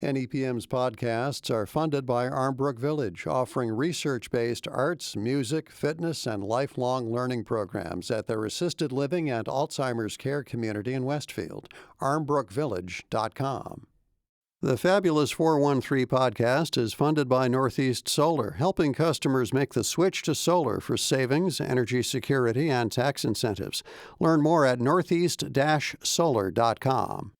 NEPM's podcasts are funded by Armbrook Village, offering research-based arts, music, fitness, and lifelong learning programs at their assisted living and Alzheimer's care community in Westfield. armbrookvillage.com. The Fabulous 413 podcast is funded by Northeast Solar, helping customers make the switch to solar for savings, energy security, and tax incentives. Learn more at northeast-solar.com.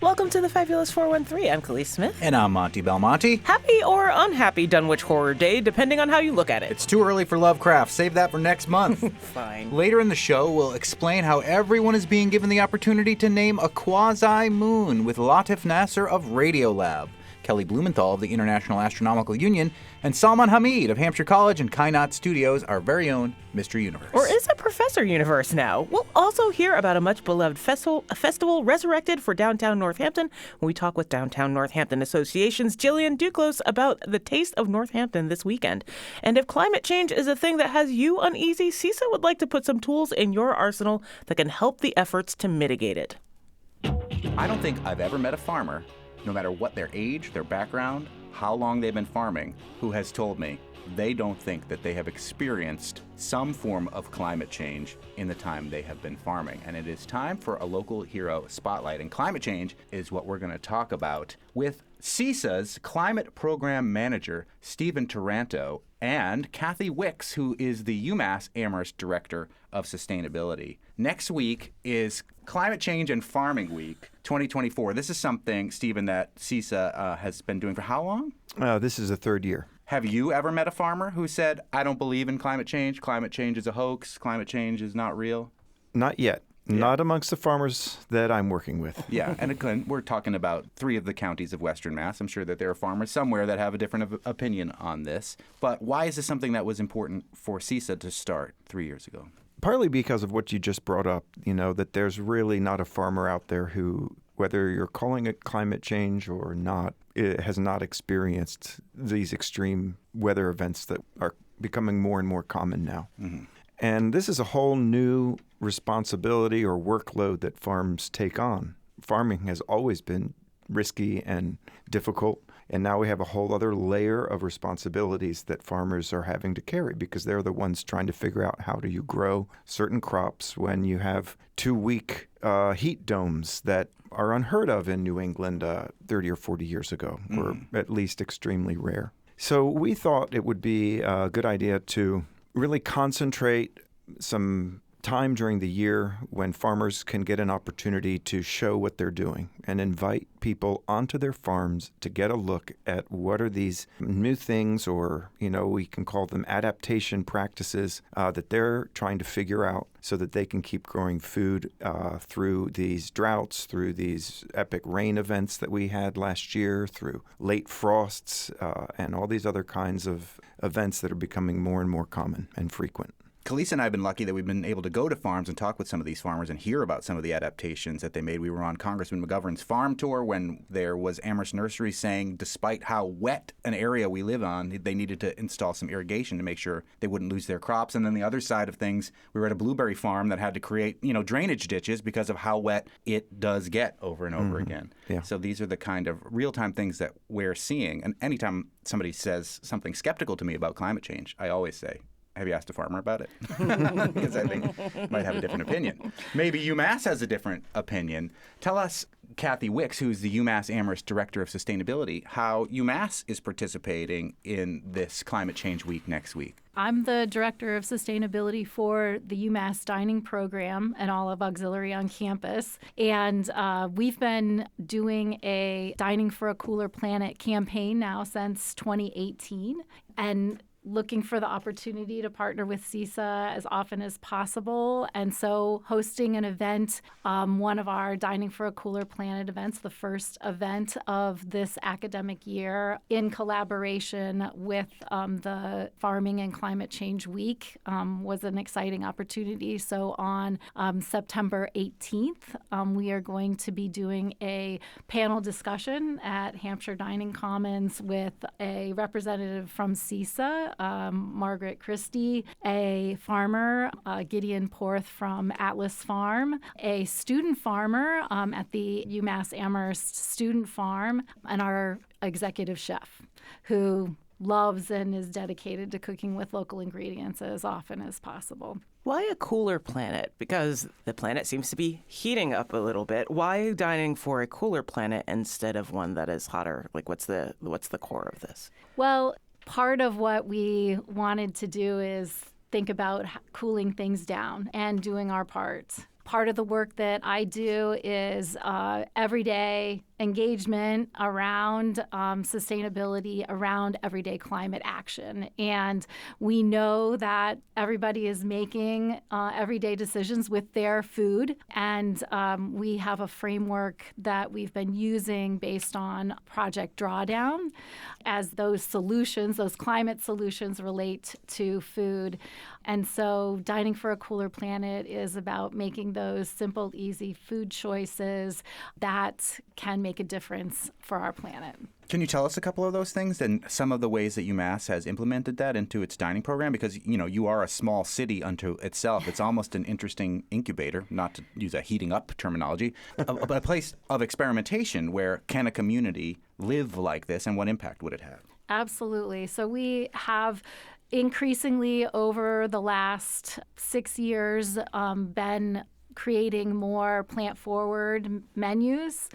Welcome to the Fabulous 413. I'm Khalees Smith. And I'm Monty Belmonte. Happy or unhappy Dunwich Horror Day, depending on how you look at it. It's too early for Lovecraft. Save that for next month. Fine. Later in the show, we'll explain how everyone is being given the opportunity to name a quasi-moon with Latif Nasser of Radiolab, Kelly Blumenthal of the International Astronomical Union, and Salman Hameed of Hampshire College and Kainaat Studios, our very own Mystery Universe. Or is it Professor Universe now? We'll also hear about a much-beloved festival resurrected for downtown Northampton when we talk with Downtown Northampton Association's Jillian Duclos about the taste of Northampton this weekend. And if climate change is a thing that has you uneasy, CISA would like to put some tools in your arsenal that can help the efforts to mitigate it. I don't think I've ever met a farmer, no matter what their age, their background, how long they've been farming, who has told me they don't think that they have experienced some form of climate change in the time they have been farming. And it is time for a local hero spotlight. And climate change is what we're going to talk about with CISA's Climate Program Manager, Stephen Taranto, and Kathy Wicks, who is the UMass Amherst Director of Sustainability. Next week is Climate Change and Farming Week 2024. This is something, Stephen, that CISA has been doing for how long? This is the third year. Have you ever met a farmer who said, I don't believe in climate change is a hoax, climate change is not real? Not yet. Yeah. Not amongst the farmers that I'm working with. Yeah, and again, we're talking about 3 of the counties of Western Mass. I'm sure that there are farmers somewhere that have a different opinion on this. But why is this something that was important for CISA to start 3 years ago? Partly because of what you just brought up, that there's really not a farmer out there who, whether you're calling it climate change or not, it has not experienced these extreme weather events that are becoming more and more common now. Mm-hmm. And this is a whole new responsibility or workload that farms take on. Farming has always been risky and difficult, and now we have a whole other layer of responsibilities that farmers are having to carry because they're the ones trying to figure out how do you grow certain crops when you have 2-week heat domes that are unheard of in New England 30 or 40 years ago, or at least extremely rare. So we thought it would be a good idea to really concentrate some time during the year when farmers can get an opportunity to show what they're doing and invite people onto their farms to get a look at what are these new things, or, we can call them adaptation practices that they're trying to figure out so that they can keep growing food through these droughts, through these epic rain events that we had last year, through late frosts, and all these other kinds of events that are becoming more and more common and frequent. Khalees and I have been lucky that we've been able to go to farms and talk with some of these farmers and hear about some of the adaptations that they made. We were on Congressman McGovern's farm tour when there was Amherst Nursery saying despite how wet an area we live on, they needed to install some irrigation to make sure they wouldn't lose their crops. And then the other side of things, we were at a blueberry farm that had to create, drainage ditches because of how wet it does get over and over again. Yeah. So these are the kind of real-time things that we're seeing. And anytime somebody says something skeptical to me about climate change, I always say, have you asked a farmer about it? Because I think might have a different opinion. Maybe UMass has a different opinion. Tell us, Kathy Wicks, who's the UMass Amherst Director of Sustainability, how UMass is participating in this Climate Change Week next week. I'm the Director of Sustainability for the UMass Dining Program and all of Auxilary on campus. And we've been doing a Dining for a Cooler Planet campaign now since 2018. And looking for the opportunity to partner with CISA as often as possible. And so hosting an event, one of our Dining for a Cooler Planet events, the first event of this academic year in collaboration with the Farming and Climate Change Week was an exciting opportunity. So on September 18th, we are going to be doing a panel discussion at Hampshire Dining Commons with a representative from CISA Margaret Christie, a farmer, Gideon Porth from Atlas Farm, a student farmer at the UMass Amherst student farm, and our executive chef, who loves and is dedicated to cooking with local ingredients as often as possible. Why a cooler planet? Because the planet seems to be heating up a little bit. Why dining for a cooler planet instead of one that is hotter? Like, what's the core of this? Well, part of what we wanted to do is think about cooling things down and doing our part. Part of the work that I do is everyday engagement around sustainability, around everyday climate action. And we know that everybody is making everyday decisions with their food. And we have a framework that we've been using based on Project Drawdown as those solutions, those climate solutions relate to food. And so Dining for a Cooler Planet is about making those simple, easy food choices that can make a difference for our planet. Can you tell us a couple of those things and some of the ways that UMass has implemented that into its dining program? Because, you are a small city unto itself. It's almost an interesting incubator, not to use a heating up terminology, a place of experimentation where can a community live like this and what impact would it have? Absolutely. So we have increasingly over the last 6 years been creating more plant-forward menus.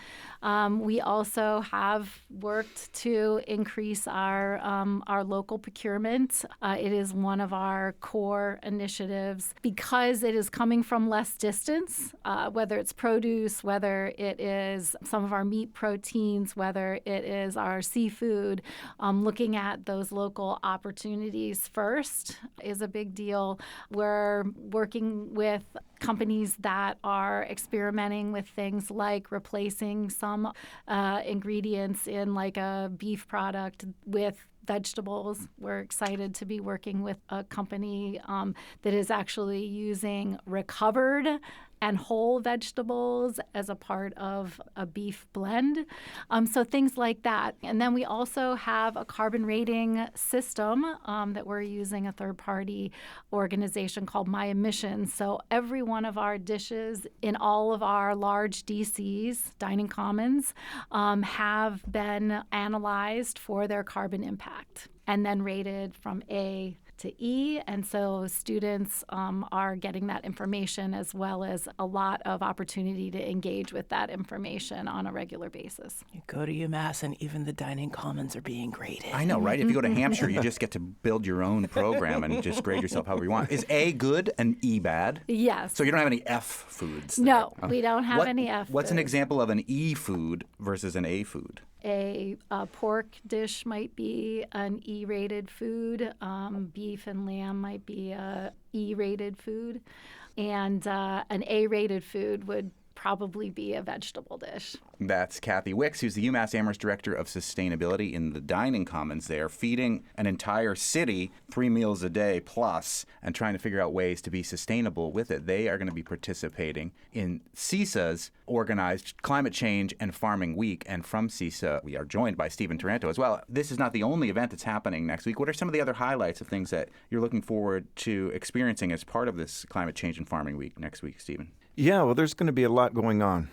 We also have worked to increase our local procurement. It is one of our core initiatives because it is coming from less distance, whether it's produce, whether it is some of our meat proteins, whether it is our seafood. Looking at those local opportunities first is a big deal. We're working with companies that are experimenting with things like replacing some ingredients in like a beef product with vegetables. We're excited to be working with a company that is actually using recovered and whole vegetables as a part of a beef blend. So things like that. And then we also have a carbon rating system that we're using, a third-party organization called My Emissions. So every one of our dishes in all of our large DCs, dining commons, have been analyzed for their carbon impact and then rated from A to E. And so students are getting that information as well as a lot of opportunity to engage with that information on a regular basis. You go to UMass and even the dining commons are being graded. I know, right? If you go to Hampshire, you just get to build your own program and just grade yourself however you want. Is A good and E bad? Yes. So you don't have any F foods there? No, we don't have any F What's an foods. example of an E food versus an A food? A pork dish might be an E-rated food. Beef and lamb might be a E-rated food. And an A-rated food would probably be a vegetable dish. That's Kathy Wicks, who's the UMass Amherst Director of Sustainability in the Dining Commons there, feeding an entire city 3 meals a day plus and trying to figure out ways to be sustainable with it. They are going to be participating in CISA's organized Climate Change and Farming Week. And from CISA, we are joined by Stephen Taranto as well. This is not the only event that's happening next week. What are some of the other highlights of things that you're looking forward to experiencing as part of this Climate Change and Farming Week next week, Stephen? Yeah, well, there's going to be a lot going on.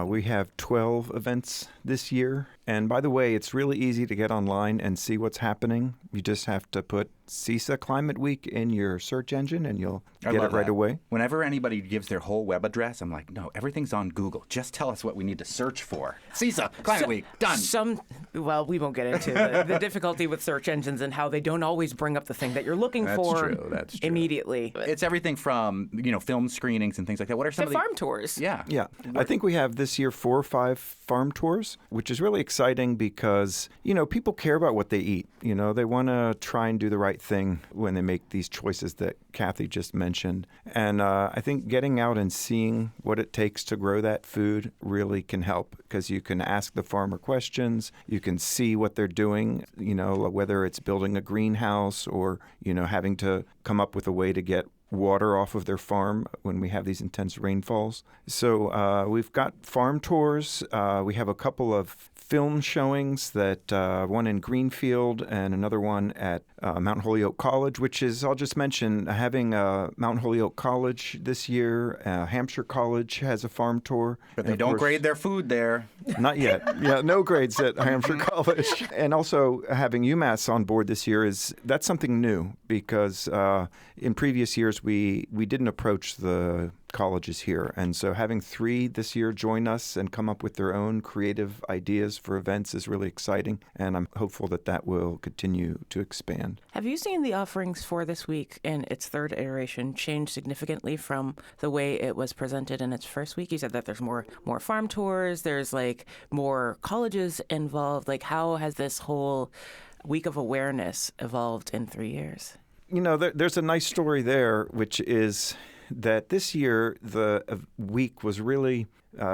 We have 12 events this year. And by the way, it's really easy to get online and see what's happening. You just have to put CISA Climate Week in your search engine and you'll get it right away. Whenever anybody gives their whole web address, I'm like, no, everything's on Google. Just tell us what we need to search for. CISA Climate Week, done. Well, we won't get into the difficulty with search engines and how they don't always bring up the thing that you're looking for That's true. immediately. It's everything from, film screenings and things like that. What are some of the farm tours? Yeah. Yeah. I think we have this year 4 or 5 farm tours, which is really exciting because, people care about what they eat. They want to try and do the right thing when they make these choices that Kathy just mentioned. And I think getting out and seeing what it takes to grow that food really can help because you can ask the farmer questions. You can see what they're doing, whether it's building a greenhouse or, having to come up with a way to get water off of their farm when we have these intense rainfalls. So we've got farm tours. We have a couple of film showings, that one in Greenfield and another one at Mount Holyoke College, which is, I'll just mention, having Mount Holyoke College this year. Hampshire College has a farm tour. But they don't grade their food there. Not yet. Yeah, no grades at Hampshire College. And also having UMass on board this year that's something new because in previous years we didn't approach the colleges here. And so having 3 this year join us and come up with their own creative ideas for events is really exciting. And I'm hopeful that will continue to expand. Have you seen the offerings for this week in its 3rd iteration change significantly from the way it was presented in its first week? You said that there's more farm tours, there's like more colleges involved. Like, how has this whole week of awareness evolved in 3 years? You know, there's a nice story there, which is that this year the week was really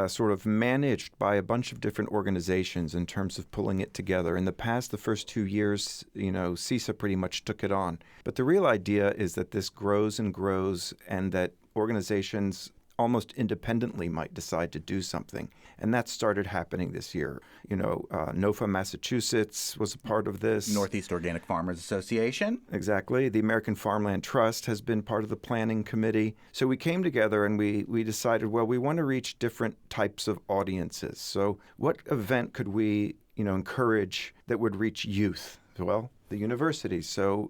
sort of managed by a bunch of different organizations in terms of pulling it together. In the past, the first 2 years, CISA pretty much took it on. But the real idea is that this grows and grows and that organizations almost independently might decide to do something. And that started happening this year. NOFA, Massachusetts was a part of this. Northeast Organic Farmers Association. Exactly. The American Farmland Trust has been part of the planning committee. So we came together and we decided, well, we want to reach different types of audiences. So what event could we, encourage that would reach youth? Well, the universities. So,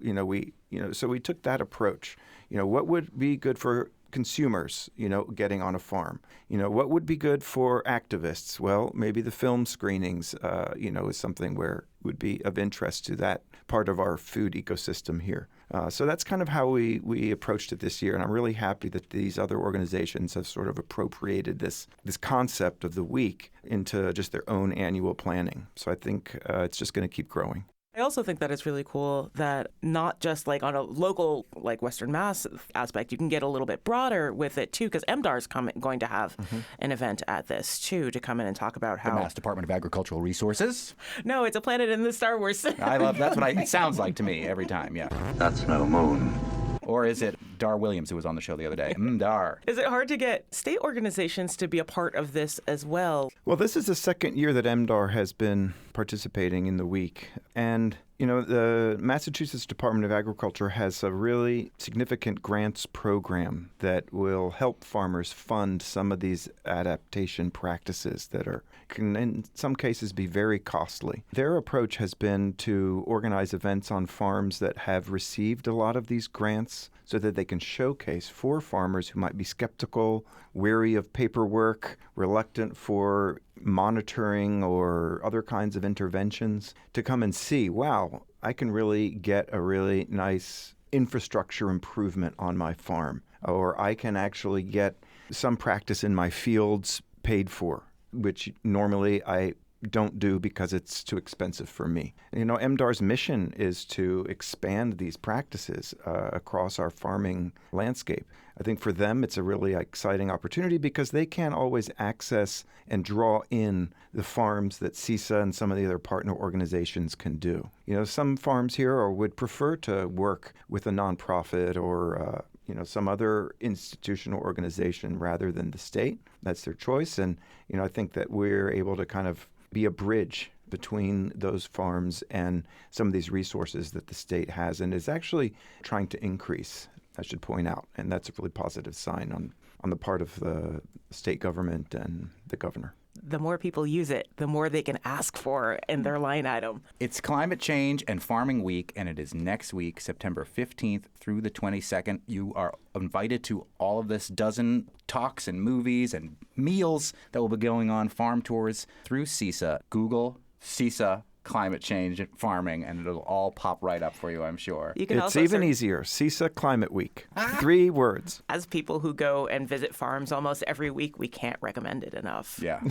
so we took that approach. What would be good for consumers, getting on a farm? What would be good for activists? Well, maybe the film screenings, is something where would be of interest to that part of our food ecosystem here. So that's kind of how we approached it this year, and I'm really happy that these other organizations have sort of appropriated this concept of the week into just their own annual planning. So I think it's just going to keep growing. I also think that it's really cool that not just like on a local, like Western Mass aspect, you can get a little bit broader with it too, because MDAR's going to have an event at this too to come in and talk about how the Mass Department of Agricultural Resources. No, it's a planet in the Star Wars. I love that's what it sounds like to me every time. Yeah, that's no moon. Or is it Dar Williams, who was on the show the other day? Dar. Is it hard to get state organizations to be a part of this as well? Well, this is the second year that MDAR has been participating in the week. And, the Massachusetts Department of Agriculture has a really significant grants program that will help farmers fund some of these adaptation practices that can in some cases be very costly. Their approach has been to organize events on farms that have received a lot of these grants so that they can showcase for farmers who might be skeptical, weary of paperwork, reluctant for monitoring or other kinds of interventions, to come and see, wow, I can really get a really nice infrastructure improvement on my farm, or I can actually get some practice in my fields paid for, which normally I don't do because it's too expensive for me. MDAR's mission is to expand these practices across our farming landscape. I think for them it's a really exciting opportunity because they can't always access and draw in the farms that CISA and some of the other partner organizations can do. Some farms here would prefer to work with a nonprofit or some other institutional organization rather than the state. That's their choice. And, I think that we're able to kind of be a bridge between those farms and some of these resources that the state has and is actually trying to increase, I should point out. And that's a really positive sign on the part of the state government and the governor. The more people use it, the more they can ask for in their line item. It's Climate Change and Farming Week, and it is next week, September 15th through the 22nd. You are invited to all of this dozen talks and movies and meals that will be going on, farm tours through CISA. Google CISA Climate Change and Farming, and it'll all pop right up for you, I'm sure. It's even easier. CISA Climate Week. 3 words. As people who go and visit farms almost every week, we can't recommend it enough. Yeah.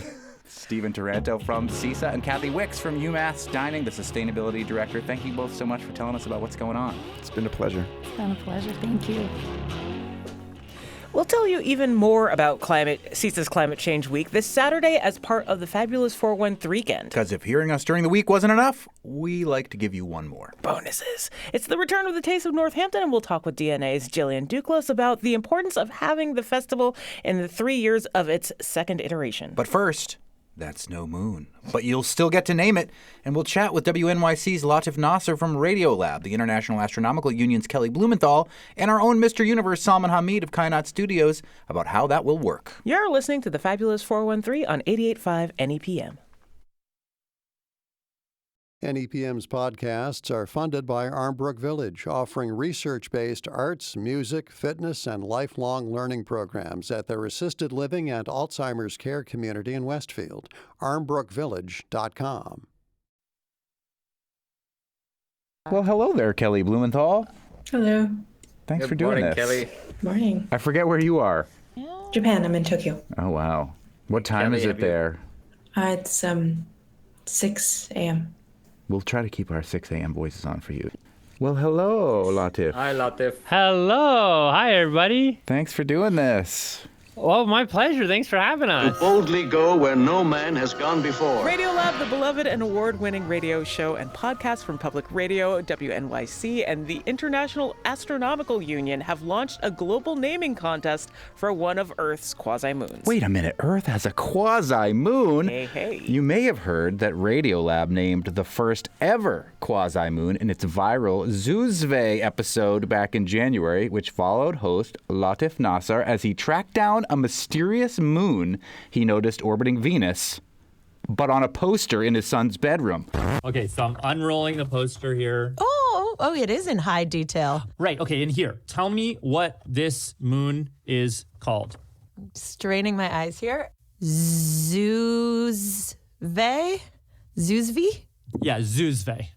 Stephen Taranto from CISA and Kathy Wicks from UMass Dining, the Sustainability Director. Thank you both so much for telling us about what's going on. It's been a pleasure. It's been a pleasure. Thank you. We'll tell you even more about CISA's Climate Change Week this Saturday as part of the Fabulous 413 Weekend. Because if hearing us during the week wasn't enough, we like to give you one more. Bonuses. It's the return of the Taste of Northampton, and we'll talk with DNA's Jillian Duclos about the importance of having the festival in the 3 years of its second iteration. But first, That's no moon. But you'll still get to name it, and we'll chat with WNYC's Latif Nasser from Radiolab, the International Astronomical Union's Kelly Blumenthal, and our own Mr. Universe Salman Hameed of Kainaat Studios about how that will work. You're listening to the Fabulous 413 on 88.5 NEPM. NEPM's podcasts are funded by Armbrook Village, offering research-based arts, music, fitness, and lifelong learning programs at their assisted living and Alzheimer's care community in Westfield. armbrookvillage.com. Well, hello there, Kelly Blumenthal. Hello. Thanks for doing this. Good morning, Kelly. Morning. I forget where you are. Japan. I'm in Tokyo. Oh, wow. What time Kelly, is it there? It's 6 a.m. We'll try to keep our 6 a.m. voices on for you. Well, hello, Latif. Hi, Latif. Hello. Hi, everybody. Thanks for doing this. Well, my pleasure. Thanks for having us. Boldly go where no man has gone before. Radiolab, the beloved and award-winning radio show and podcast from Public Radio, WNYC, and the International Astronomical Union have launched a global naming contest for one of Earth's quasi-moons. Wait a minute. Earth has a quasi-moon? Hey. You may have heard that Radiolab named the first ever quasi-moon in its viral Zuzve episode back in January, which followed host Latif Nasser as he tracked down a mysterious moon he noticed orbiting Venus, but on a poster in his son's bedroom. Okay, so I'm unrolling the poster here. Oh, it is in high detail. Right, okay, in here. Tell me what this moon is called. Straining my eyes here. Zuzve? Zuzvi? Yeah, Zuzve.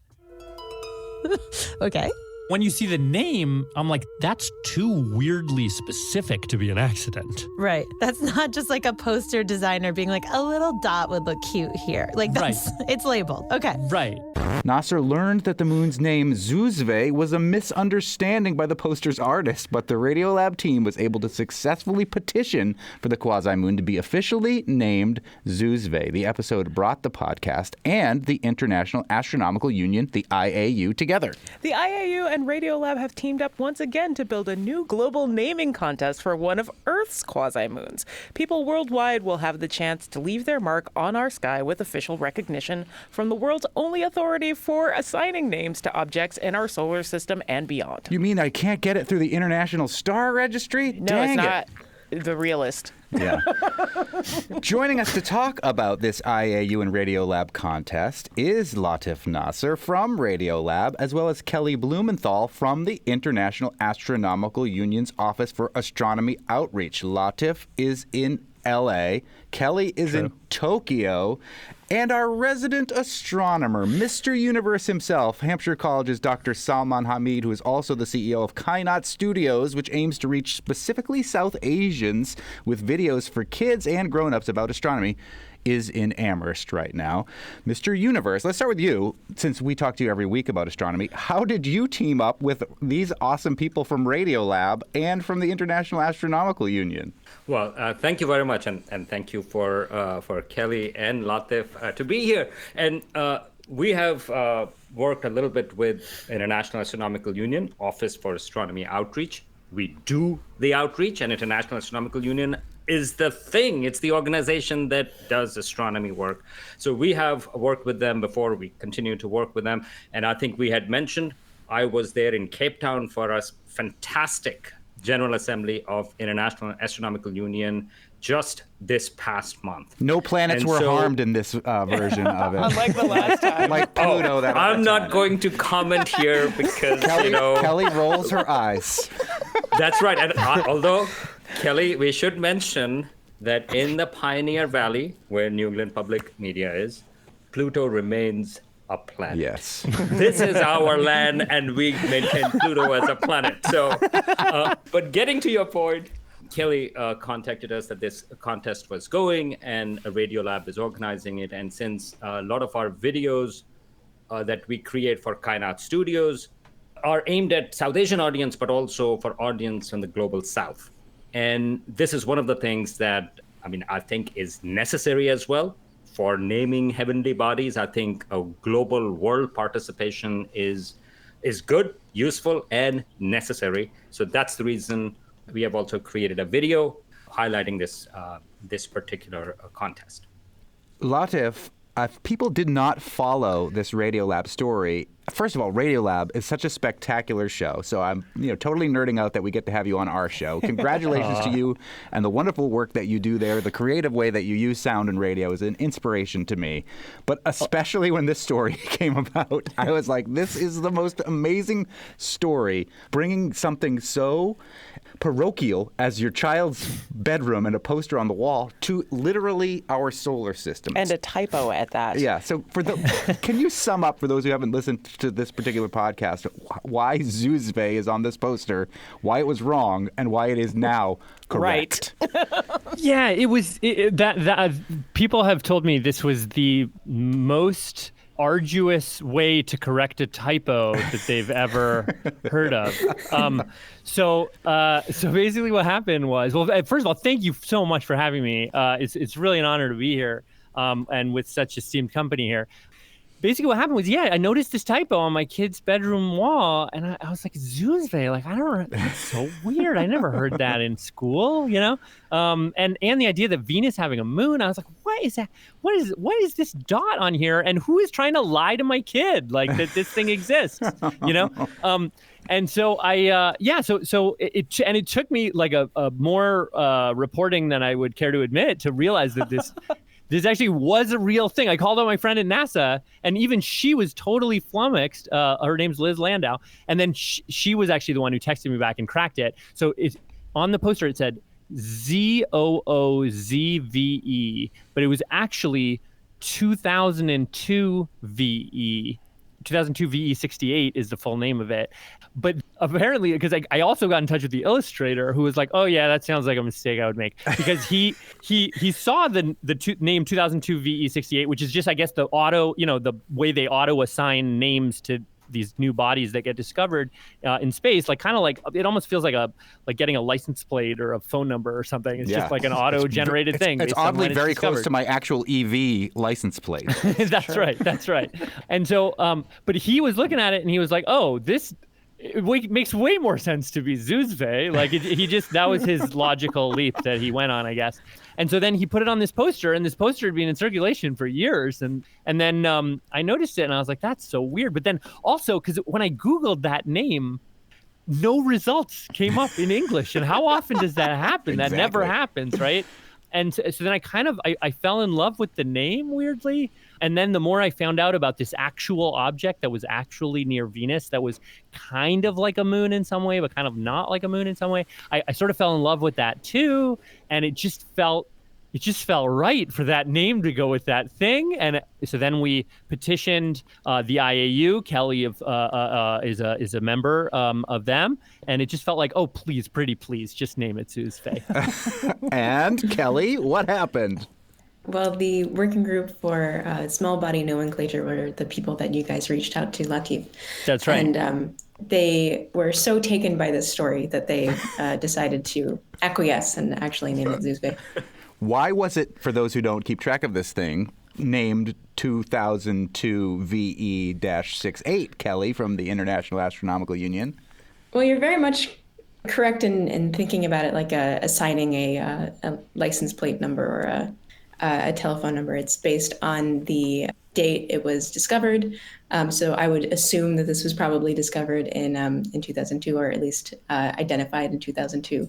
Okay. When you see the name, I'm like, that's too weirdly specific to be an accident. Right. That's not just like a poster designer being like, a little dot would look cute here. Like, that's, It's labeled. Okay. Right. Nasser learned that the moon's name, Zuzve, was a misunderstanding by the poster's artist, but the Radiolab team was able to successfully petition for the quasi-moon to be officially named Zuzve. The episode brought the podcast and the International Astronomical Union, the IAU, together. The IAU and Radiolab have teamed up once again to build a new global naming contest for one of Earth's quasi-moons. People worldwide will have the chance to leave their mark on our sky with official recognition from the world's only authority for assigning names to objects in our solar system and beyond. You mean I can't get it through the International Star Registry? No, Dang it's not the realist. Yeah. Joining us to talk about this IAU and Radiolab contest is Latif Nasser from Radiolab, as well as Kelly Blumenthal from the International Astronomical Union's Office for Astronomy Outreach. Latif is in LA, Kelly is in Tokyo, and our resident astronomer, Mr. Universe himself, Hampshire College's Dr. Salman Hameed, who is also the CEO of Kainaat Studios, which aims to reach specifically South Asians with videos for kids and grown-ups about astronomy, is in Amherst right now. Mr. Universe, let's start with you, since we talk to you every week about astronomy. How did you team up with these awesome people from Radiolab and from the International Astronomical Union? Well, thank you very much, and thank you for Kelly and Latif to be here. And we have worked a little bit with International Astronomical Union, Office for Astronomy Outreach. We do the outreach, and International Astronomical Union is the thing. It's the organization that does astronomy work. So we have worked with them before. We continue to work with them. And I think we had mentioned I was there in Cape Town for a fantastic General Assembly of International Astronomical Union just this past month. No planets were harmed in this version of it. Unlike the last time. Like Pluto. I'm not going to comment here because, Kelly rolls her eyes. That's right. And although, Kelly, we should mention that in the Pioneer Valley, where New England Public Media is, Pluto remains a planet. Yes. This is our land, and we maintain Pluto as a planet. So, but getting to your point, Kelly contacted us that this contest was going, and Radiolab is organizing it. And since a lot of our videos that we create for Kainaat Studios are aimed at South Asian audience, but also for audience from the global South. And this is one of the things that, I think is necessary as well for naming heavenly bodies. I think a global world participation is good, useful, and necessary. So that's the reason we have also created a video highlighting this particular contest. Latif, if people did not follow this Radiolab story, first of all, Radiolab is such a spectacular show. So I'm totally nerding out that we get to have you on our show. Congratulations to you and the wonderful work that you do there. The creative way that you use sound and radio is an inspiration to me. But especially when this story came about, I was like, this is the most amazing story, bringing something so parochial as your child's bedroom and a poster on the wall to literally our solar system. And a typo at that. Yeah. So can you sum up for those who haven't listened to this particular podcast why Zuzve is on this poster, why it was wrong, and why it is now correct? Right. Yeah, it was that people have told me this was the most arduous way to correct a typo that they've ever heard of. So basically what happened was, well, first of all, thank you so much for having me. It's really an honor to be here and with such esteemed company here. Basically what happened was, I noticed this typo on my kid's bedroom wall, and I was like, Zuzve, like, I don't know, that's so weird. I never heard that in school, and the idea that Venus having a moon, I was like, what is that? What is this dot on here? And who is trying to lie to my kid, like, that this thing exists, And so it took me like a more reporting than I would care to admit to realize that this actually was a real thing. I called out my friend at NASA, and even she was totally flummoxed. Her name's Liz Landau. And then she was actually the one who texted me back and cracked it. So on the poster, it said ZOOZVE, but it was actually 2002 VE. 2002 VE68 is the full name of it. But apparently, because I also got in touch with the illustrator who was like, oh, yeah, that sounds like a mistake I would make. Because he saw the name 2002 VE68, which is just, I guess, the auto, the way they auto assign names to these new bodies that get discovered in space, like kind of like it almost feels like getting a license plate or a phone number or something. It's just like an auto-generated thing. It's oddly very close to my actual EV license plate. That's right. That's right. And so, but he was looking at it and he was like, "Oh, it makes way more sense to be Zuzve." Like that was his logical leap that he went on, I guess. And so then he put it on this poster, and this poster had been in circulation for years. And then I noticed it, and I was like, that's so weird. But then also, because when I Googled that name, no results came up in English. And how often does that happen? Exactly. That never happens, right? And so then I fell in love with the name, weirdly. And then the more I found out about this actual object that was actually near Venus, that was kind of like a moon in some way, but kind of not like a moon in some way, I sort of fell in love with that too. And it just felt right for that name to go with that thing. And so then we petitioned the IAU. Kelly is a member of them. And it just felt like, oh, please, pretty please, just name it Zuzve. And Kelly, what happened? Well, the working group for small body nomenclature were the people that you guys reached out to, Latif. That's right. And they were so taken by this story that they decided to acquiesce and actually name it Zuzve. Why was it, for those who don't keep track of this thing, named 2002 VE-68, Kelly, from the International Astronomical Union? Well, you're very much correct in thinking about it like assigning a license plate number or a telephone number. It's based on the date it was discovered. So I would assume that this was probably discovered in 2002, or at least identified in 2002.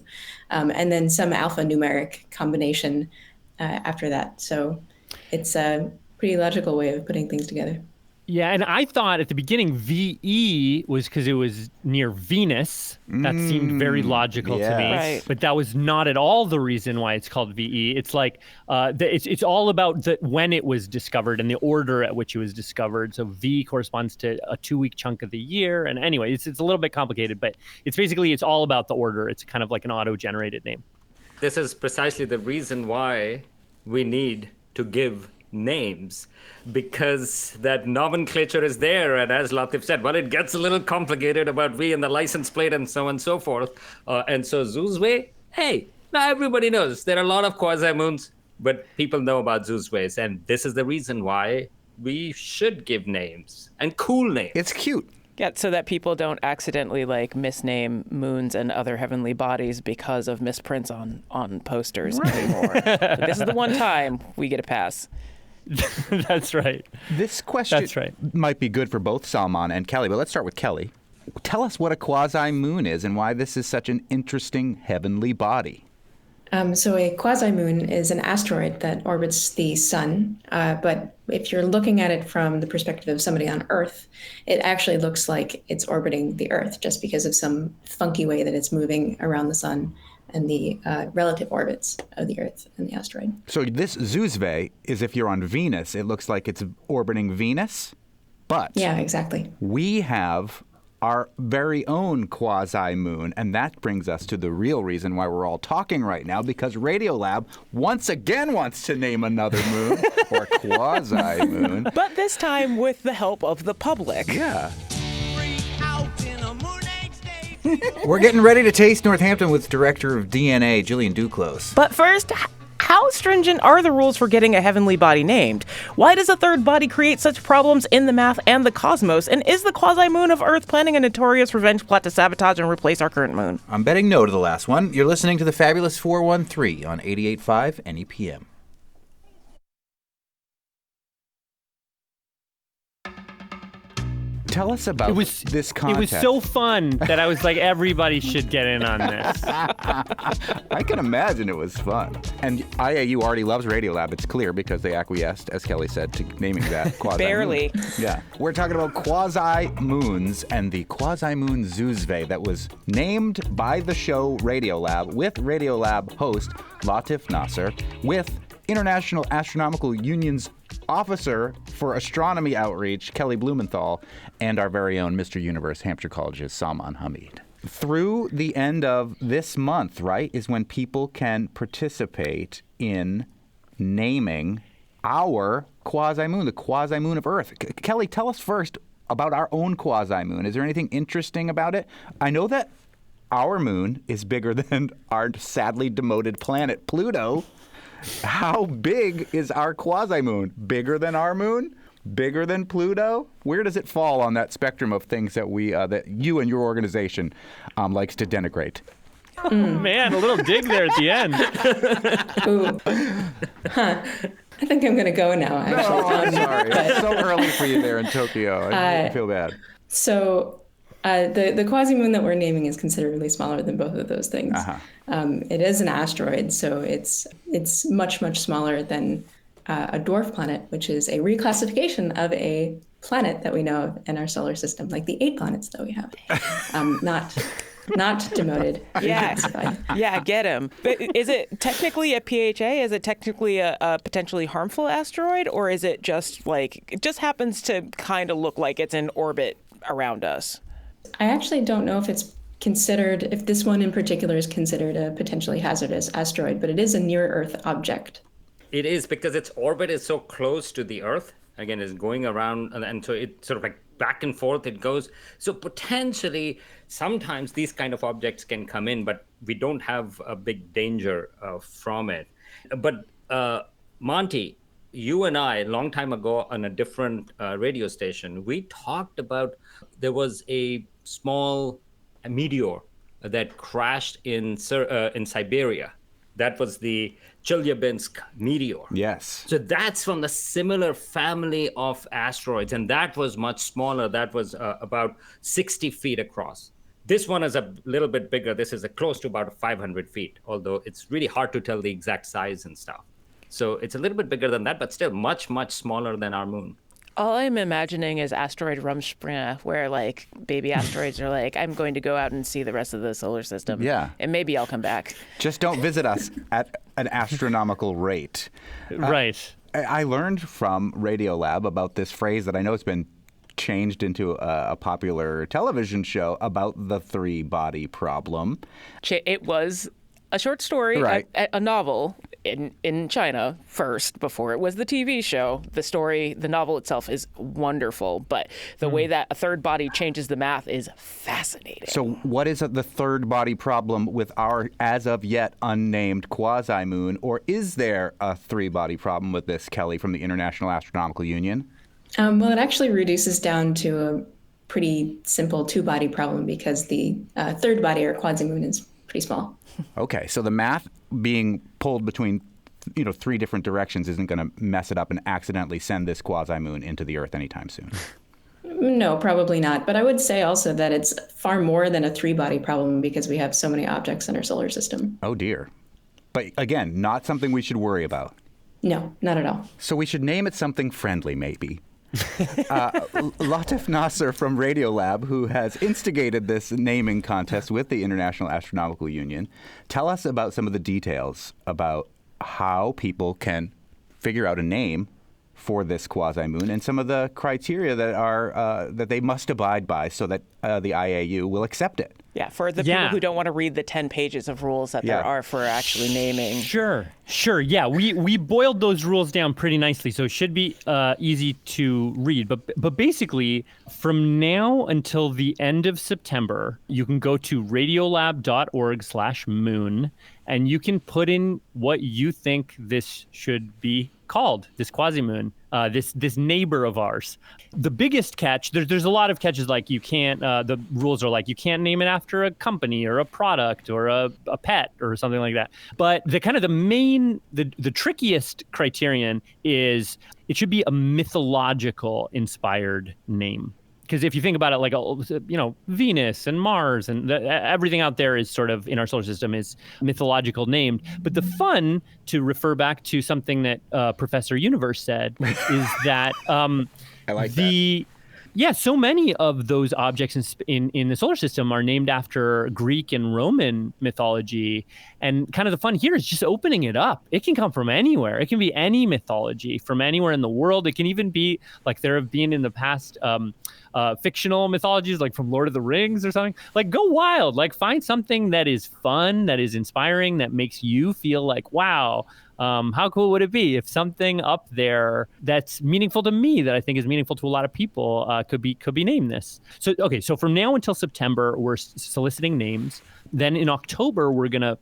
And then some alphanumeric combination after that. So it's a pretty logical way of putting things together. Yeah, and I thought at the beginning VE was because it was near Venus. That seemed very logical to me. Right. But that was not at all the reason why it's called VE. It's like it's all about when it was discovered and the order at which it was discovered. So V corresponds to a 2-week chunk of the year. And anyway, it's a little bit complicated, but it's all about the order. It's kind of like an auto-generated name. This is precisely the reason why we need to give names, because that nomenclature is there, and as Latif said, well, it gets a little complicated about V and the license plate and so on and so forth. And so Zuzve, hey, now everybody knows there are a lot of quasi-moons, but people know about Zuzves, and this is the reason why we should give names, and cool names. It's cute. Yeah, so that people don't accidentally misname moons and other heavenly bodies because of misprints on posters anymore. This is the one time we get a pass. That's right. This question That's right. might be good for both Salman and Kelly, but let's start with Kelly. Tell us what a quasi-moon is and why this is such an interesting heavenly body. So a quasi-moon is an asteroid that orbits the sun, but if you're looking at it from the perspective of somebody on Earth, it actually looks like it's orbiting the Earth just because of some funky way that it's moving around the sun and the relative orbits of the Earth and the asteroid. So this Zuzve is if you're on Venus, it looks like it's orbiting Venus, but Yeah, exactly. we have our very own quasi-moon, and that brings us to the real reason why we're all talking right now, because Radiolab once again wants to name another moon, or quasi-moon. But this time with the help of the public. Yeah. We're getting ready to taste Northampton with Director of DNA, Jillian Duclos. But first, how stringent are the rules for getting a heavenly body named? Why does a third body create such problems in the math and the cosmos? And is the quasi-moon of Earth planning a notorious revenge plot to sabotage and replace our current moon? I'm betting no to the last one. You're listening to the Fabulous 413 on 88.5 NEPM. Tell us about this contest. It was so fun that I was like, everybody should get in on this. I can imagine it was fun. And IAU already loves Radiolab. It's clear because they acquiesced, as Kelly said, to naming that quasi-moon. Barely. Yeah. We're talking about quasi-moons and the quasi-moon Zuzve that was named by the show Radiolab with Radiolab host Latif Nasser with International Astronomical Union's Officer for Astronomy Outreach, Kelly Blumenthal, and our very own Mr. Universe, Hampshire College's Salman Hameed. Through the end of this month, right, is when people can participate in naming our quasi-moon, the quasi-moon of Earth. Kelly, tell us first about our own quasi-moon. Is there anything interesting about it? I know that our moon is bigger than our sadly demoted planet, Pluto. How big is our quasi-moon? Bigger than our moon? Bigger than Pluto? Where does it fall on that spectrum of things that we, that you and your organization likes to denigrate? Oh, man, a little dig there at the end. Ooh. Huh. I think I'm going to go now, actually. No, I'm sorry. It's so early for you there in Tokyo. I feel bad. So the quasi-moon that we're naming is considerably smaller than both of those things. Uh-huh. It is an asteroid, so it's much, much smaller than a dwarf planet, which is a reclassification of a planet that we know of in our solar system, like the 8 planets that we have. Not demoted. Yeah, get him. But is it technically a PHA? Is it technically a potentially harmful asteroid? Or is it just like, it just happens to kind of look like it's in orbit around us? I actually don't know if it's considered, if this one in particular is considered a potentially hazardous asteroid, but it is a near-Earth object. It is because its orbit is so close to the Earth. Again, it's going around, and so it sort of like back and forth it goes. So potentially, sometimes these kind of objects can come in, but we don't have a big danger from it. But Monty, you and I, a long time ago on a different radio station, we talked about there was a small meteor that crashed in Siberia. That was the Chelyabinsk meteor. Yes. So that's from the similar family of asteroids, and that was much smaller. That was about 60 feet across. This one is a little bit bigger. This is close to about 500 feet, although it's really hard to tell the exact size and stuff. So it's a little bit bigger than that, but still much, much smaller than our moon. All I'm imagining is asteroid Rumspringa, where like baby asteroids are like, I'm going to go out and see the rest of the solar system. Yeah. And maybe I'll come back. Just don't visit us at an astronomical rate. Right. I learned from Radiolab about this phrase that I know has been changed into a popular television show about the 3-body problem. It was a short story, right. a novel in China first, before it was the TV show. The story, the novel itself is wonderful, but the way that a third body changes the math is fascinating. So what is the third body problem with our as of yet unnamed quasi-moon, or is there a 3-body problem with this, Kelly, from the International Astronomical Union? Well, it actually reduces down to a pretty simple 2-body problem because the third body or quasi-moon is pretty small. Okay, so the math being pulled between 3 different directions isn't going to mess it up and accidentally send this quasi-moon into the Earth anytime soon. No, probably not. But I would say also that it's far more than a 3-body problem because we have so many objects in our solar system. Oh, dear. But again, not something we should worry about. No, not at all. So we should name it something friendly, maybe. Latif Nasser from Radiolab, who has instigated this naming contest with the International Astronomical Union, tell us about some of the details about how people can figure out a name for this quasi-moon and some of the criteria that are that they must abide by so that the IAU will accept it. Yeah, for the people who don't want to read the 10 pages of rules that there are for actually naming. Sure. Yeah, we boiled those rules down pretty nicely, so it should be easy to read. But basically, from now until the end of September, you can go to radiolab.org/moon, and you can put in what you think this should be called, this quasi-moon, this neighbor of ours. The biggest catch, there's a lot of catches, like you can't, the rules are like you can't name it after a company or a product or a pet or something like that. But the trickiest criterion is it should be a mythological inspired name. Because if you think about it, like, Venus and Mars and everything out there is sort of in our solar system is mythological named. But the fun, to refer back to something that Professor Universe said, is that I like that. Yeah, so many of those objects in the solar system are named after Greek and Roman mythology. And kind of the fun here is just opening it up. It can come from anywhere. It can be any mythology from anywhere in the world. It can even be, like there have been in the past, fictional mythologies, like from Lord of the Rings or something. Like, go wild. Like, find something that is fun, that is inspiring, that makes you feel like, wow, how cool would it be if something up there that's meaningful to me, that I think is meaningful to a lot of people, could be named this. So from now until September, we're soliciting names. Then in October, we're going to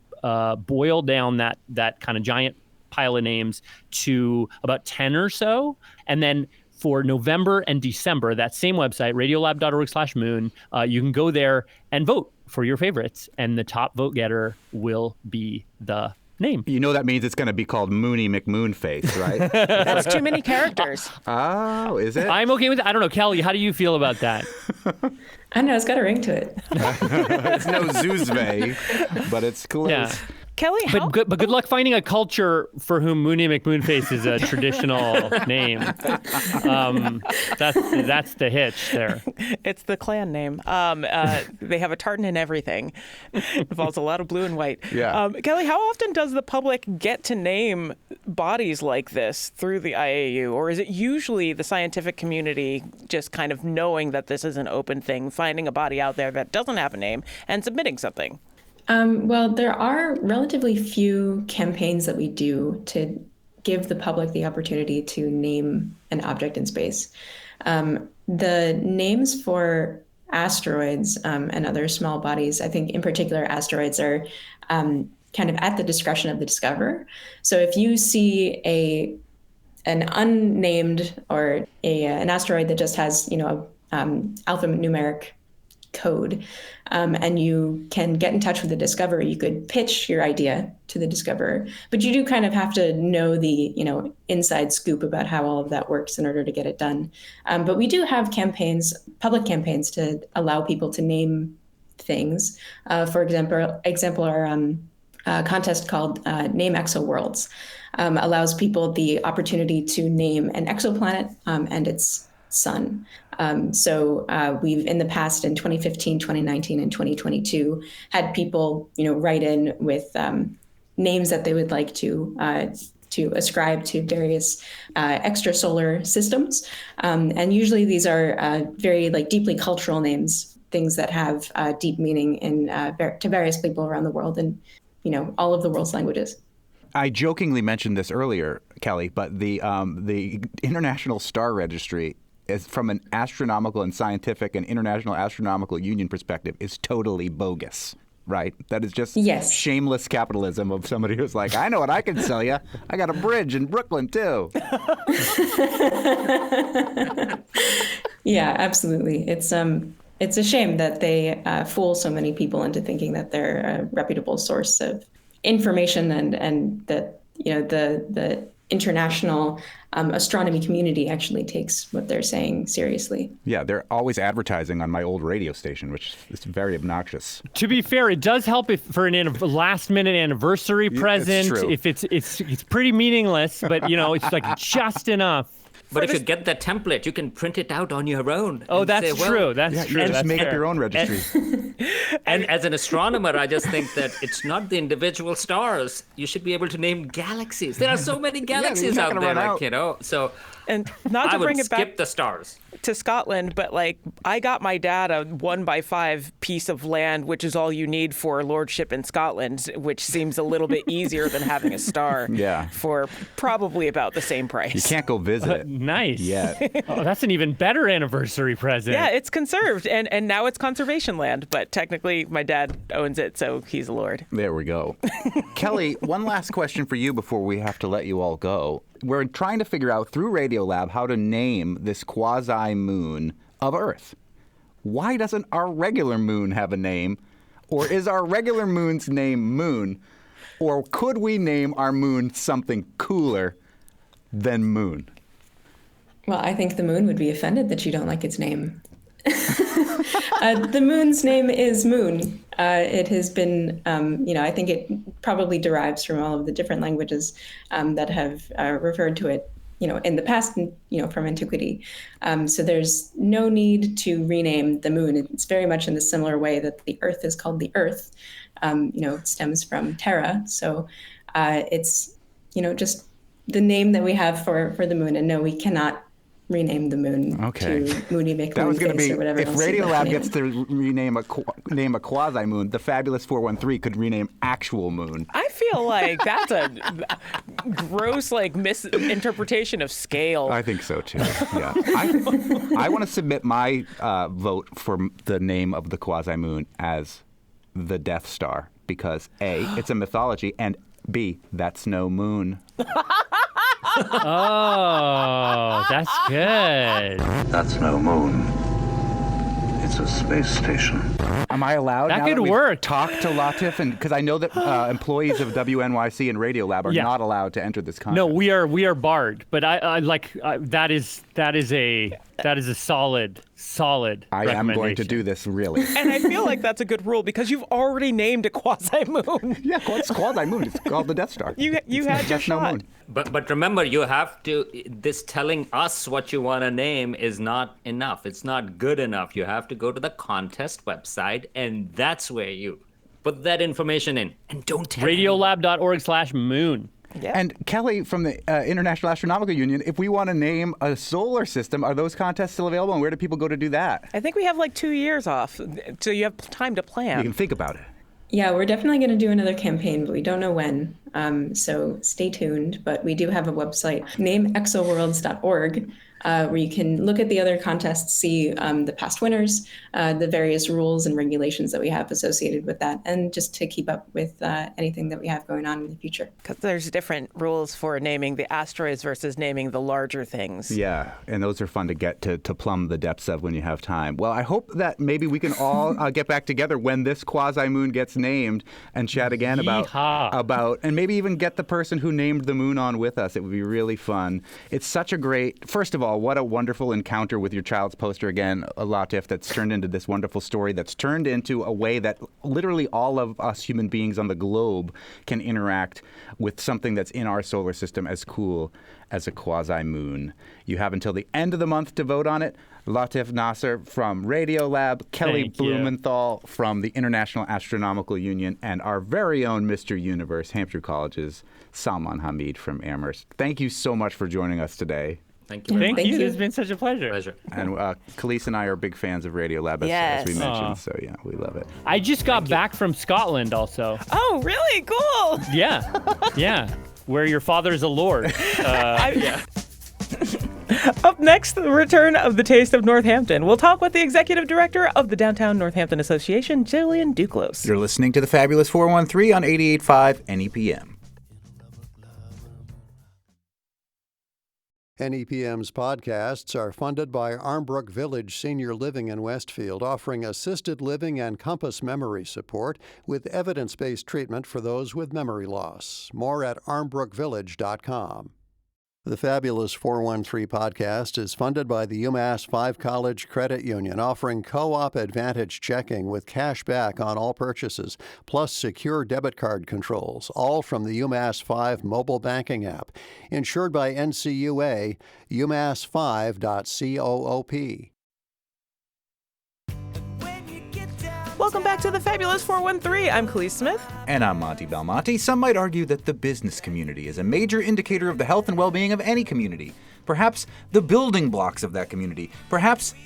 boil down that kind of giant pile of names to about 10 or so. And then for November and December, that same website, radiolab.org/moon, you can go there and vote for your favorites. And the top vote getter will be the name. You know that means it's going to be called Moony McMoonface, right? That's too many characters. Oh, is it? I'm okay with it. I don't know. Kelly, how do you feel about that? I don't know. It's got a ring to it. It's no Zuzve, but it's close. Yeah. Kelly, but good luck finding a culture for whom Moony McMoonface is a traditional name. That's the hitch there. It's the clan name. They have a tartan and everything. It involves a lot of blue and white. Yeah. Kelly, how often does the public get to name bodies like this through the IAU? Or is it usually the scientific community just kind of knowing that this is an open thing, finding a body out there that doesn't have a name and submitting something? Well, there are relatively few campaigns that we do to give the public the opportunity to name an object in space. The names for asteroids and other small bodies, I think in particular asteroids, are kind of at the discretion of the discoverer. So if you see an unnamed or an asteroid that just has alphanumeric code, and you can get in touch with the discoverer, you could pitch your idea to the discoverer, but you do kind of have to know the inside scoop about how all of that works in order to get it done. But we do have public campaigns to allow people to name things. For example, our contest called Name Exoworlds allows people the opportunity to name an exoplanet and its sun. So we've in the past, in 2015, 2019, and 2022, had people, write in with names that they would like to ascribe to various extrasolar systems. And usually these are very deeply cultural names, things that have deep meaning to various people around the world and, all of the world's languages. I jokingly mentioned this earlier, Kelly, but the International Star Registry is, from an astronomical and scientific and International Astronomical Union perspective, is totally bogus, right? That is just shameless capitalism of somebody who's like, I know what I can sell you. I got a bridge in Brooklyn, too. Yeah, absolutely. It's a shame that they fool so many people into thinking that they're a reputable source of information and that the international astronomy community actually takes what they're saying seriously. Yeah, they're always advertising on my old radio station, which is very obnoxious. To be fair, it does help if for an last-minute anniversary present. It's true. If it's pretty meaningless, but it's like just enough. But if you get the template, you can print it out on your own. Oh, and that's say, true. That's true. Just That's make fair. up your own registry. And as an astronomer, I just think that it's not the individual stars. You should be able to name galaxies. There are so many galaxies not out gonna there, run out. So And not I to would bring it skip back the stars. to Scotland, but I got my dad a 1x5 piece of land, which is all you need for lordship in Scotland, which seems a little bit easier than having a star. Yeah. For probably about the same price. You can't go visit it. Nice. Yet. Oh, that's an even better anniversary present. Yeah, it's conserved, and now it's conservation land, but technically my dad owns it, so he's a lord. There we go. Kelly, one last question for you before we have to let you all go. We're trying to figure out through Radiolab how to name this quasi-moon of Earth. Why doesn't our regular moon have a name? Or is our regular moon's name Moon? Or could we name our moon something cooler than Moon? Well, I think the moon would be offended that you don't like its name. The moon's name is Moon. It has been, I think it probably derives from all of the different languages that have referred to it, in the past, from antiquity. So there's no need to rename the moon. It's very much in the similar way that the Earth is called the Earth. It stems from Terra. So it's, just the name that we have for the moon. And no, we cannot rename the moon to Moony That was going to be, or whatever if else Radiolab gets to rename name a quasi-moon, the Fabulous 413 could rename actual moon. I feel like that's a gross, misinterpretation of scale. I think so, too. Yeah. I want to submit my vote for the name of the quasi-moon as the Death Star because, A, it's a mythology, and B, that's no moon. Oh, that's good. That's no moon. It's a space station. Am I allowed That now could that we've work. talked to Latif? Because I know that employees of WNYC and Radiolab are not allowed to enter this contest. No, we are barred, but that is a solid I am going to recommendation. do this, really. And I feel like that's a good rule because you've already named a quasi-moon. Yeah, it's quasi-moon. It's called the Death Star. You had your Just no shot. moon. But remember, you have to. This telling us what you want to name is not enough. It's not good enough. You have to go to the contest website, and that's where you put that information in. And don't tell anyone. Radiolab.org/moon. Yeah. And Kelly from the International Astronomical Union, if we want to name a solar system, are those contests still available? And where do people go to do that? I think we have 2 years off, so you have time to plan. You can think about it. Yeah, we're definitely going to do another campaign, but we don't know when. So stay tuned. But we do have a website, nameexoworlds.org, where you can look at the other contests, see the past winners, the various rules and regulations that we have associated with that, and just to keep up with anything that we have going on in the future. Because there's different rules for naming the asteroids versus naming the larger things. Yeah, and those are fun to get to plumb the depths of when you have time. Well, I hope that maybe we can all get back together when this quasi-moon gets named and chat again about, and maybe even get the person who named the moon on with us. It would be really fun. It's such a great, first of all, what a wonderful encounter with your child's poster again, Latif, that's turned into this wonderful story that's turned into a way that literally all of us human beings on the globe can interact with something that's in our solar system as cool as a quasi-moon. You have until the end of the month to vote on it. Latif Nasser from Radiolab, Kelly Thank you. Blumenthal from the International Astronomical Union, and our very own Mr. Universe, Hampshire College's Salman Hameed from Amherst. Thank you so much for joining us today. Thank you. Thank you. It's been such a pleasure. And Khalees and I are big fans of Radiolab, as we mentioned. So, yeah, we love it. I just got back from Scotland also. Oh, really? Cool. Yeah. Where your father's a lord. Up next, the return of the Taste of Northampton. We'll talk with the executive director of the Downtown Northampton Association, Jillian Duclos. You're listening to the Fabulous 413 on 88.5 NEPM. NEPM's podcasts are funded by Armbrook Village Senior Living in Westfield, offering assisted living and compass memory support with evidence-based treatment for those with memory loss. More at armbrookvillage.com. The Fabulous 413 podcast is funded by the UMass 5 College Credit Union, offering co-op advantage checking with cash back on all purchases, plus secure debit card controls, all from the UMass 5 mobile banking app. Insured by NCUA, umass5.coop. Welcome back to the Fabulous 413. I'm Khalees Smith. And I'm Monty Belmonte. Some might argue that the business community is a major indicator of the health and well-being of any community. Perhaps the building blocks of that community. Perhaps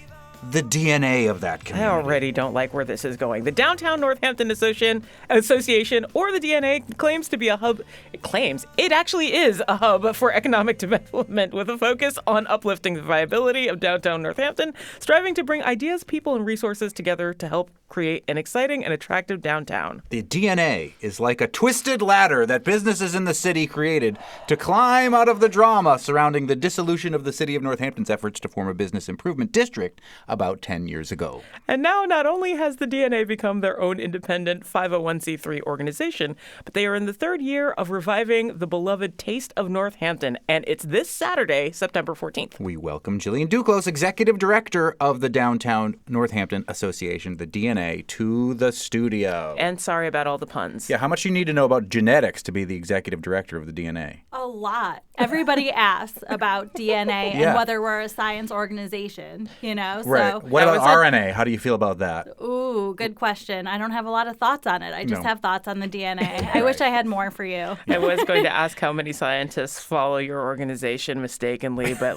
the DNA of that community. I already don't like where this is going. The Downtown Northampton Association, or the DNA, claims to be a hub. It actually is a hub for economic development with a focus on uplifting the viability of downtown Northampton, striving to bring ideas, people, and resources together to help create an exciting and attractive downtown. The DNA is like a twisted ladder that businesses in the city created to climb out of the drama surrounding the dissolution of the city of Northampton's efforts to form a business improvement district about 10 years ago. And now not only has the DNA become their own independent 501c3 organization, but they are in the third year of reviving the beloved Taste of Northampton, and it's this Saturday, September 14th. We welcome Jillian Duclos, Executive Director of the Downtown Northampton Association, the DNA, to the studio. And sorry about all the puns. Yeah, how much you need to know about genetics to be the Executive Director of the DNA? A lot. Everybody asks about DNA and whether we're a science organization, so. Right. What about RNA? How do you feel about that? Ooh, good question. I don't have a lot of thoughts on it. I just have thoughts on the DNA. I wish I had more for you. I was going to ask how many scientists follow your organization mistakenly, but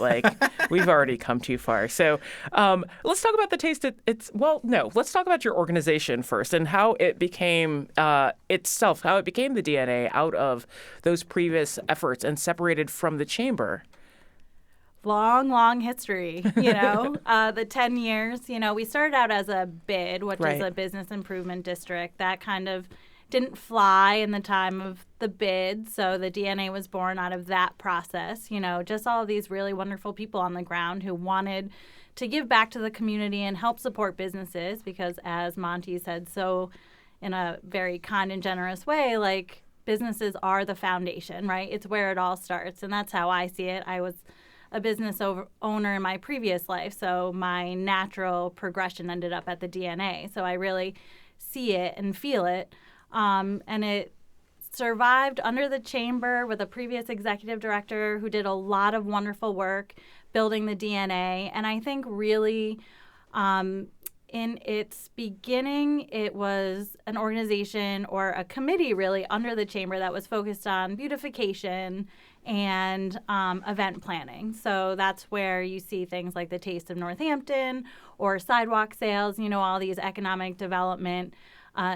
we've already come too far. So let's talk about the taste. Let's talk about your organization first and how it became itself, how it became the DNA out of those previous efforts and separated from the chamber. Long history, the 10 years, we started out as a BID, which is a business improvement district. That kind of didn't fly in the time of the BID, so the DNA was born out of that process. Just all of these really wonderful people on the ground who wanted to give back to the community and help support businesses because, as Monty said so in a very kind and generous way, businesses are the foundation, right? It's where it all starts, and that's how I see it. I was a business owner in my previous life, so my natural progression ended up at the DNA. So I really see it and feel it, and it survived under the chamber with a previous executive director who did a lot of wonderful work building the DNA. And I think really in its beginning, it was an organization or a committee really under the chamber that was focused on beautification and event planning. So that's where you see things like the Taste of Northampton or sidewalk sales, all these economic development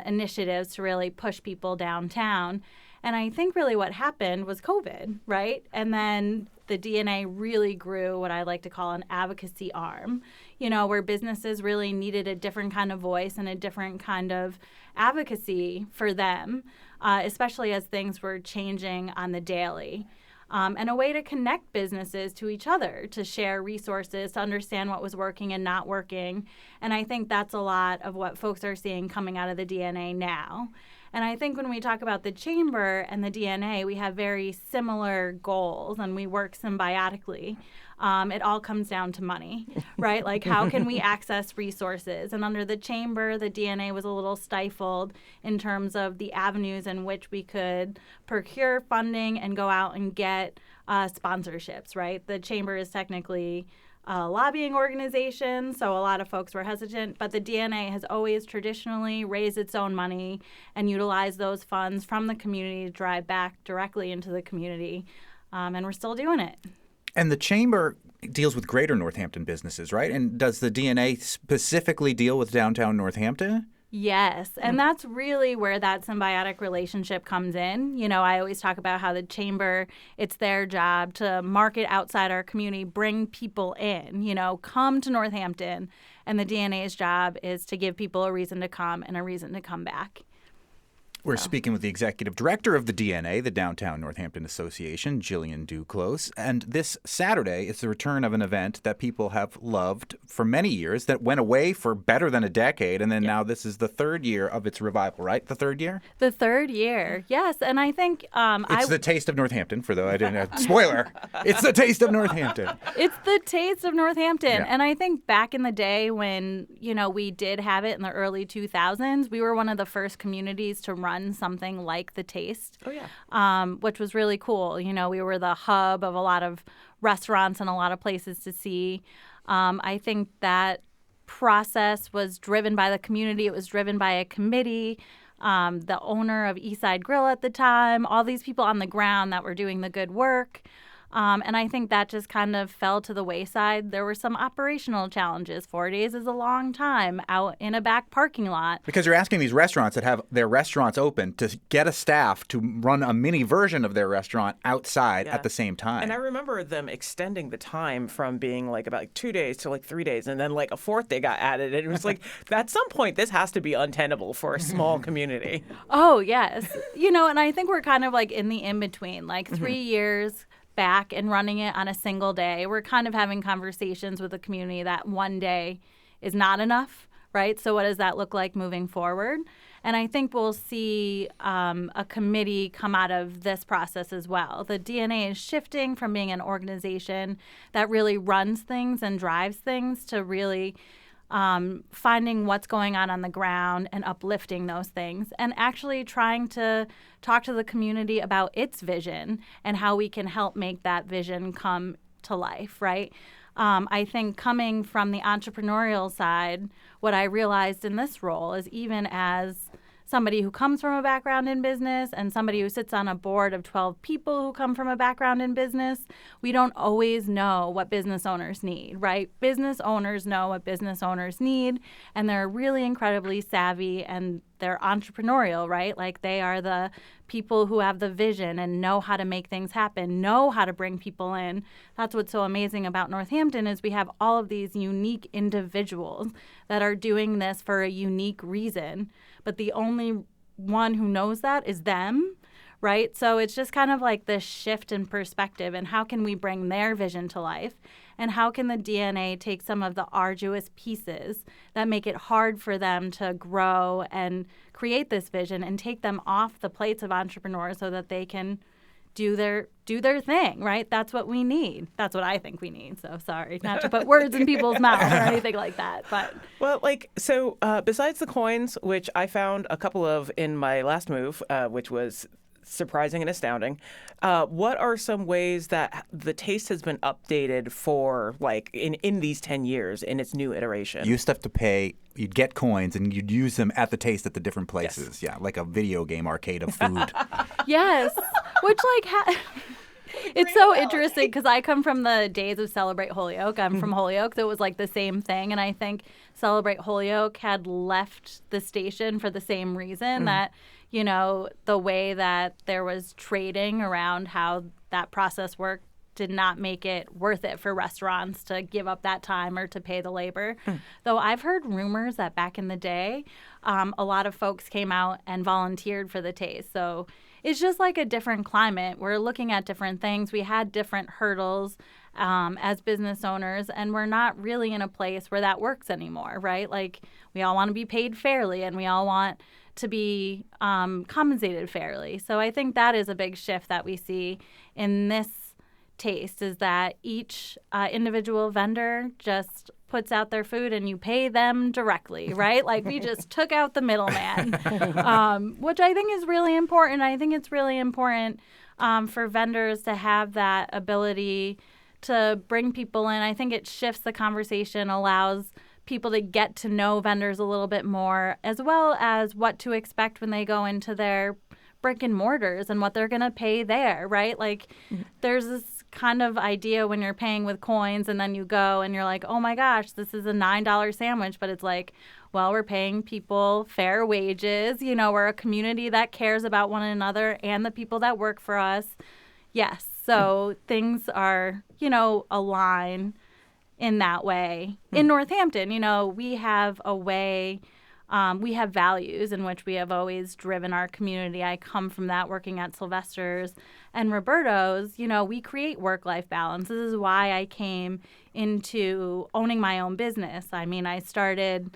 initiatives to really push people downtown. And I think really what happened was COVID, right? And then the DNA really grew what I like to call an advocacy arm, where businesses really needed a different kind of voice and a different kind of advocacy for them, especially as things were changing on the daily. And a way to connect businesses to each other, to share resources, to understand what was working and not working. And I think that's a lot of what folks are seeing coming out of the DNA now. And I think when we talk about the chamber and the DNA, we have very similar goals and we work symbiotically. It all comes down to money, right? How can we access resources? And under the chamber, the DNA was a little stifled in terms of the avenues in which we could procure funding and go out and get sponsorships, right? The chamber is technically a lobbying organization, so a lot of folks were hesitant, but the DNA has always traditionally raised its own money and utilized those funds from the community to drive back directly into the community, and we're still doing it. And the chamber deals with greater Northampton businesses, right? And does the DNA specifically deal with downtown Northampton? Yes, and that's really where that symbiotic relationship comes in. I always talk about how the chamber, it's their job to market outside our community, bring people in, come to Northampton, and the DNA's job is to give people a reason to come and a reason to come back. We're speaking with the executive director of the DNA, the Downtown Northampton Association, Jillian Duclos. And this Saturday is the return of an event that people have loved for many years, that went away for better than a decade. And then now this is the third year of its revival, right? The third year? The third year, yes. And I think it's the Taste of Northampton, for though I didn't have. Spoiler! It's the Taste of Northampton. It's the Taste of Northampton. Yeah. And I think back in the day when, we did have it in the early 2000s, we were one of the first communities to run something like the Taste. Oh, yeah. Which was really cool. We were the hub of a lot of restaurants and a lot of places to see. I think that process was driven by the community. It was driven by a committee. The owner of Eastside Grill at the time, all these people on the ground that were doing the good work. And I think that just kind of fell to the wayside. There were some operational challenges. 4 days is a long time out in a back parking lot. Because you're asking these restaurants that have their restaurants open to get a staff to run a mini version of their restaurant outside at the same time. And I remember them extending the time from being like about 2 days to like 3 days. And then like a fourth day got added. And it was like, at some point, this has to be untenable for a small community. Oh, yes. And I think we're kind of like in the in-between, like 3 years back and running it on a single day. We're kind of having conversations with the community that one day is not enough, right? So what does that look like moving forward? And I think we'll see a committee come out of this process as well. The DNA is shifting from being an organization that really runs things and drives things to really finding what's going on the ground and uplifting those things, and actually trying to talk to the community about its vision and how we can help make that vision come to life, right? I think coming from the entrepreneurial side, what I realized in this role is, even as somebody who comes from a background in business and somebody who sits on a board of 12 people who come from a background in business, we don't always know what business owners need, right? Business owners know what business owners need, and they're really incredibly savvy and they're entrepreneurial, right? Like, they are the people who have the vision and know how to make things happen, know how to bring people in. That's what's so amazing about Northampton, is we have all of these unique individuals that are doing this for a unique reason, but the only one who knows that is them, right? So it's just kind of like this shift in perspective, and how can we bring their vision to life? And how can the DNA take some of the arduous pieces that make it hard for them to grow and create this vision and take them off the plates of entrepreneurs so that they can do their thing, right? That's what we need. That's what I think we need. So sorry, not to put words in people's mouths or anything like that. But well, besides the coins, which I found a couple of in my last move, which was surprising and astounding, what are some ways that the Taste has been updated for, like, in these 10 years in its new iteration? You used to have to pay. You'd get coins and you'd use them at the Taste at the different places. Yes. Yeah, like a video game arcade of food. Yes, which it's so interesting because I come from the days of Celebrate Holyoke. I'm from Holyoke, so it was like the same thing. And I think Celebrate Holyoke had left the station for the same reason, that, the way that there was trading around how that process worked did not make it worth it for restaurants to give up that time or to pay the labor. Though I've heard rumors that back in the day, a lot of folks came out and volunteered for the Taste. So it's just like a different climate. We're looking at different things. We had different hurdles as business owners, and we're not really in a place where that works anymore, right? Like, we all want to be paid fairly, and we all want to be compensated fairly. So I think that is a big shift that we see in this Taste, is that each individual vendor just puts out their food and you pay them directly, right? Like, we just took out the middleman, which I think is really important. I think it's really important for vendors to have that ability to bring people in. I think it shifts the conversation, allows people to get to know vendors a little bit more, as well as what to expect when they go into their brick and mortars and what they're going to pay there, right? Like, there's this kind of idea when you're paying with coins and then you go and you're like, oh my gosh, this is a $9 sandwich, but it's like, well, we're paying people fair wages. We're a community that cares about one another and the people that work for us. Yes. So things are, align in that way. In Northampton, we have a way we have values in which we have always driven our community. I come from that, working at Sylvester's and Roberto's. We create work-life balance. This is why I came into owning my own business. I started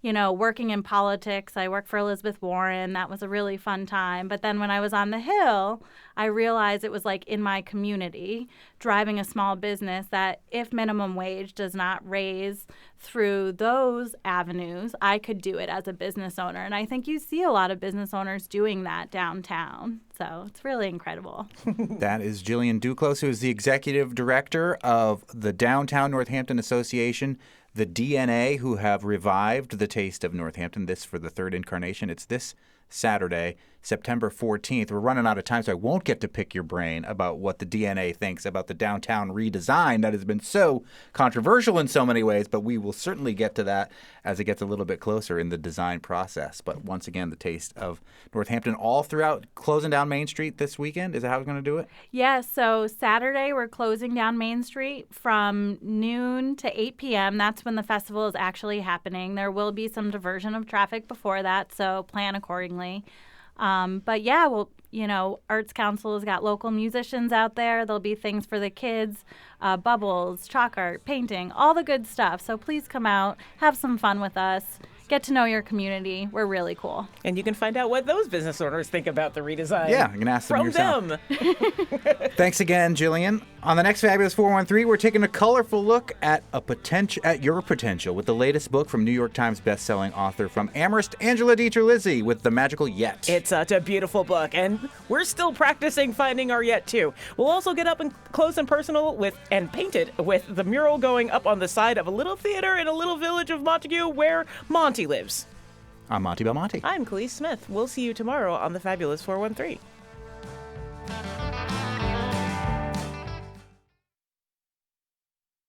working in politics. I worked for Elizabeth Warren. That was a really fun time. But then when I was on the Hill, I realized it was like in my community, driving a small business, that if minimum wage does not raise through those avenues, I could do it as a business owner. And I think you see a lot of business owners doing that downtown. So it's really incredible. That is Jillian Duclos, who is the executive director of the Downtown Northampton Association, the DNA, who have revived the Taste of Northampton, this for the third incarnation. It's this Saturday, September 14th. We're running out of time, so I won't get to pick your brain about what the DNA thinks about the downtown redesign that has been so controversial in so many ways, but we will certainly get to that as it gets a little bit closer in the design process. But once again, the Taste of Northampton all throughout, closing down Main Street this weekend. Is that how we're going to do it? Yeah, so Saturday we're closing down Main Street from noon to 8 p.m. That's when the festival is actually happening. There will be some diversion of traffic before that, so plan accordingly. But yeah, Arts Council has got local musicians out there. There'll be things for the kids, bubbles, chalk art, painting, all the good stuff. So please come out, have some fun with us. Get to know your community. We're really cool. And you can find out what those business owners think about the redesign. Yeah, you can ask them yourself. Them. Thanks again, Jillian. On the next Fabulous 413, we're taking a colorful look at your potential with the latest book from New York Times bestselling author from Amherst, Angela Dieter-Lizzie, with The Magical Yet. It's such a beautiful book, and we're still practicing finding our yet, too. We'll also get up and close and personal and painted with the mural going up on the side of a little theater in a little village of Montague where Monty lives. I'm Monty Belmonte. I'm Khalees Smith. We'll see you tomorrow on the Fabulous 413.